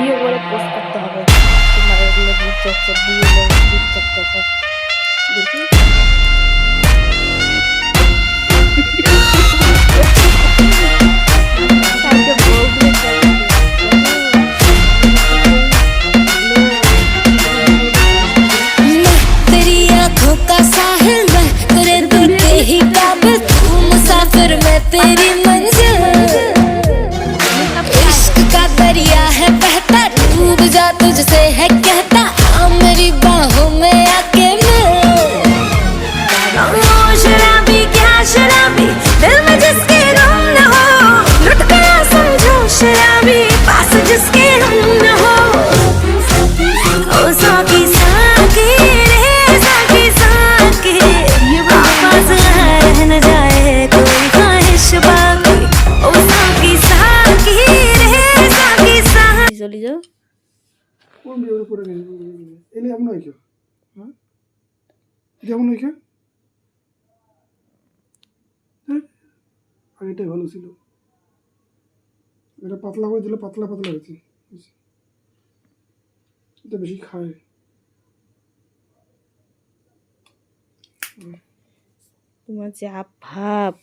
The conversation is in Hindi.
ভিডিও করে পোস্ট করতে হবে তোমার এগুলো রূপচর্চা বিয়ে রূপচর্চাটা দেখি সাইডে বউগুলো तेरी आंखों का साहिल मैं तेरे दिल के ही काबिल तू मुसाफिर मैं तेरी मंजिल इश्क का दरिया है बहता डूब जा तुझसे है कहता आ मेरी बाहों में आके मिल ओ शराबी क्या शराबी दिल में जिसके गम न हो लुट गया समझो शराबी पास जिसके हम न हो ओ साकी साकी रे साकी साकी पास रह न जाए कोई ख्वाहिश बाकी ओ साकी साकी रे साकी साकी চলে যাও কোন বিয়ে করে গেছে এলে এমন হয় কেউ হ্যাঁ যেমন হয় কেউ আগেটাই ভালো ছিল এটা পাতলা করে দিলে পাতলা পাতলা হয়েছে এটা বেশি খায় তোমার যা ভাব